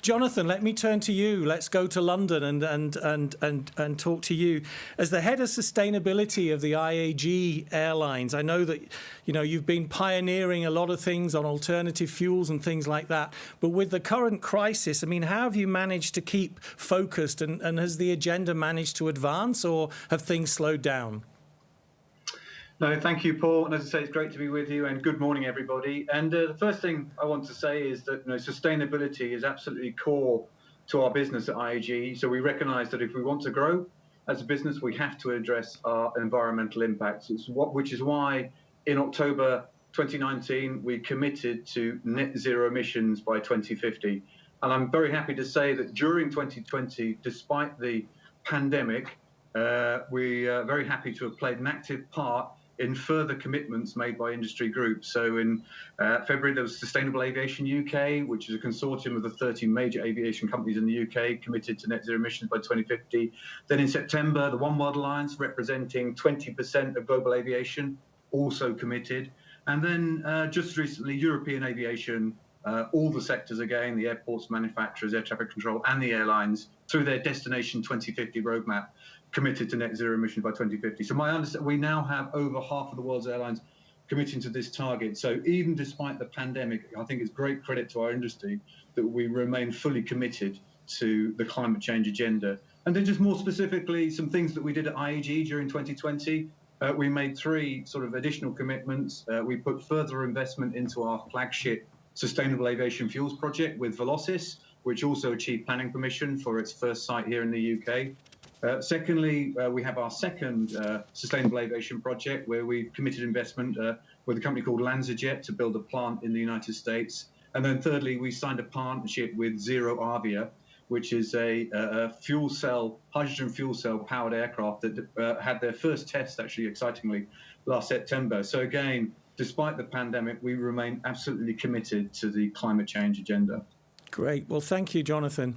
Jonathan, let me turn to you. Let's go to London and talk to you. As the head of sustainability of the IAG Airlines, I know that you've been pioneering a lot of things on alternative fuels and things like that. But with the current crisis, I mean, how have you managed to keep focused, and has the agenda managed to advance, or have things slowed down? No, thank you, Paul. And as I say, it's great to be with you, and good morning, everybody. And the first thing I want to say is that sustainability is absolutely core to our business at IAG. So we recognise that if we want to grow as a business, we have to address our environmental impacts. Which is why in October 2019 we committed to net zero emissions by 2050. And I'm very happy to say that during 2020, despite the pandemic, we are very happy to have played an active part in further commitments made by industry groups. So in February, there was Sustainable Aviation UK, which is a consortium of the 30 major aviation companies in the UK committed to net zero emissions by 2050. Then in September, the One World Alliance, representing 20% of global aviation, also committed. And then just recently, European aviation, all the sectors again, the airports, manufacturers, air traffic control, and the airlines, through their Destination 2050 roadmap, committed to net zero emissions by 2050. So my understanding, we now have over half of the world's airlines committing to this target. So even despite the pandemic, I think it's great credit to our industry that we remain fully committed to the climate change agenda. And then just more specifically, some things that we did at IAG during 2020. We made 3 sort of additional commitments. We put further investment into our flagship Sustainable Aviation Fuels project with Velocis, which also achieved planning permission for its first site here in the UK. Secondly, we have our second Sustainable Aviation project where we've committed investment with a company called LanzaJet to build a plant in the United States. And then thirdly, we signed a partnership with Zero Avia, which is a hydrogen fuel cell powered aircraft that had their first test, actually excitingly, last September. So again, despite the pandemic, we remain absolutely committed to the climate change agenda. Great. Well, thank you, Jonathan.